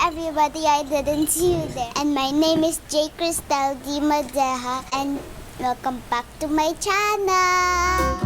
everybody, I didn't see you there. And my name is J. Cristel Di Madeja, and welcome back to my channel.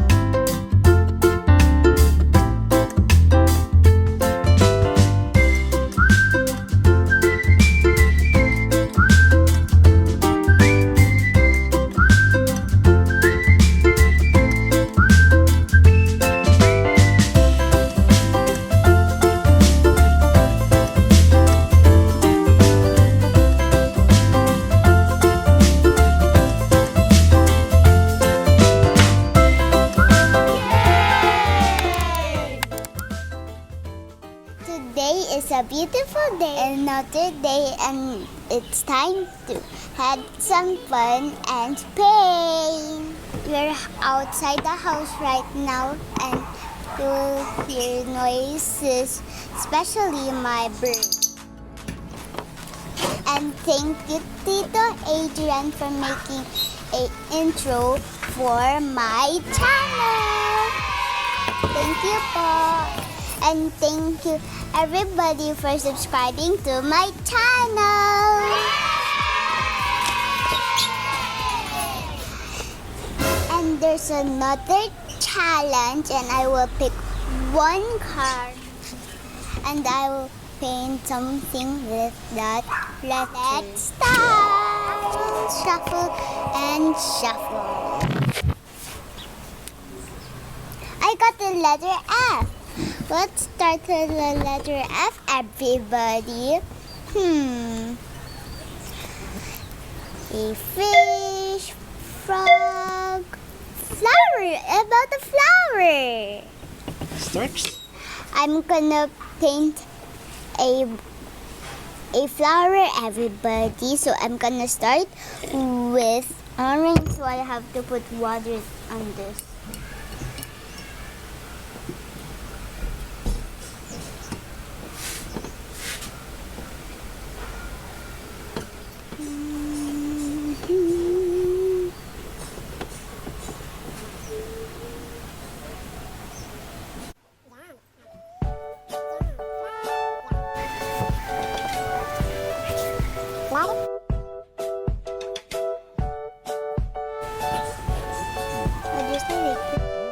Today is a beautiful day, another day, and it's time to have some fun and play. We're outside the house right now, and you will hear noises, especially my bird. And thank you, Tito Adrian, for making an intro for my channel. Thank you po. And thank you everybody for subscribing to my channel. And there's another challenge, and I will pick one card and I will paint something with that. Let's start. Shuffle and shuffle. I got the letter F. Let's start with the letter F, everybody. A fish, frog, flower. About the flower. Start. I'm gonna paint a flower, everybody. So I'm gonna start with orange. So I have to put water on this. What do you say?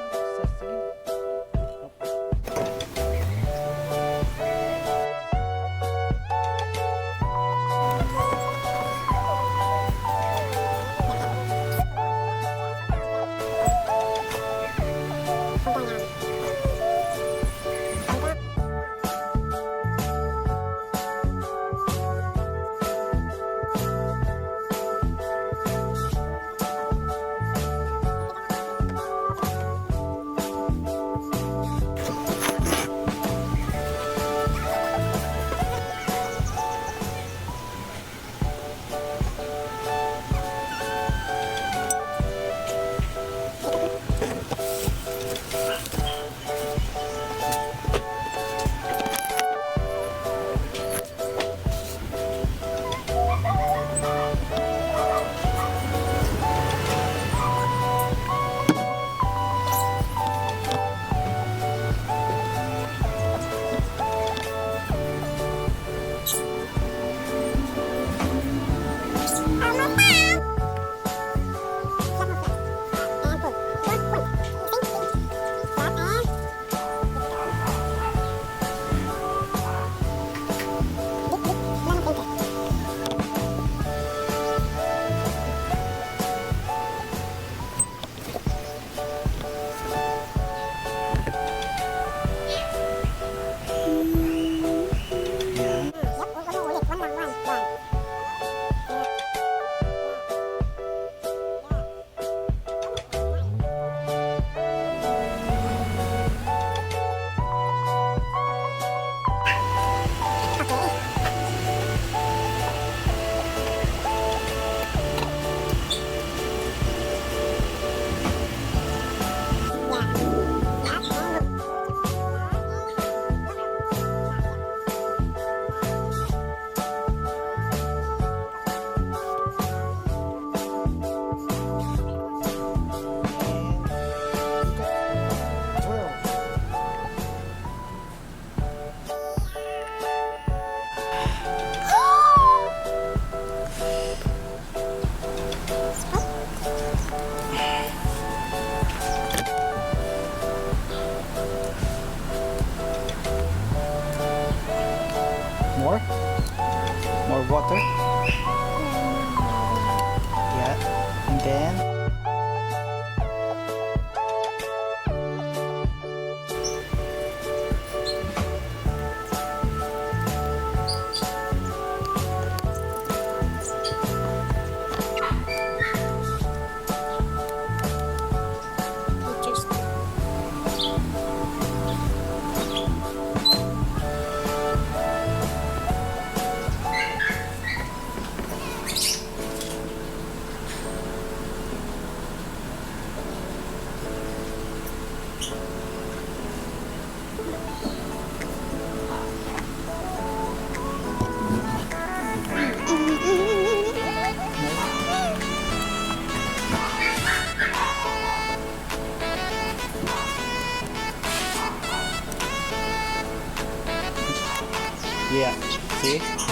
Yeah, see?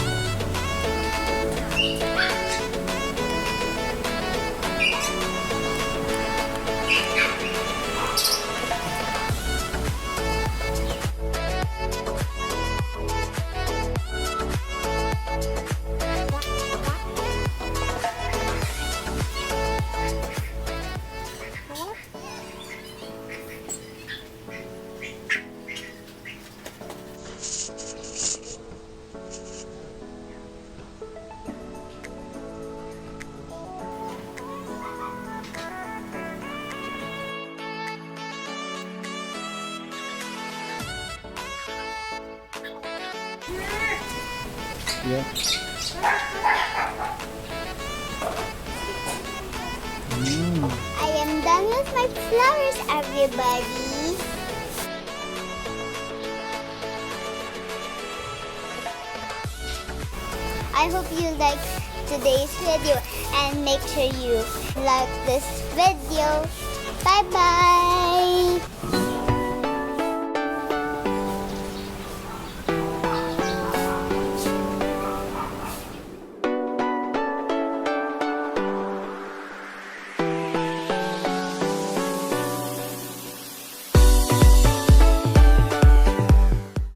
Yeah. I am done with my flowers, everybody. I hope you like today's video and make sure you like this video. Bye bye.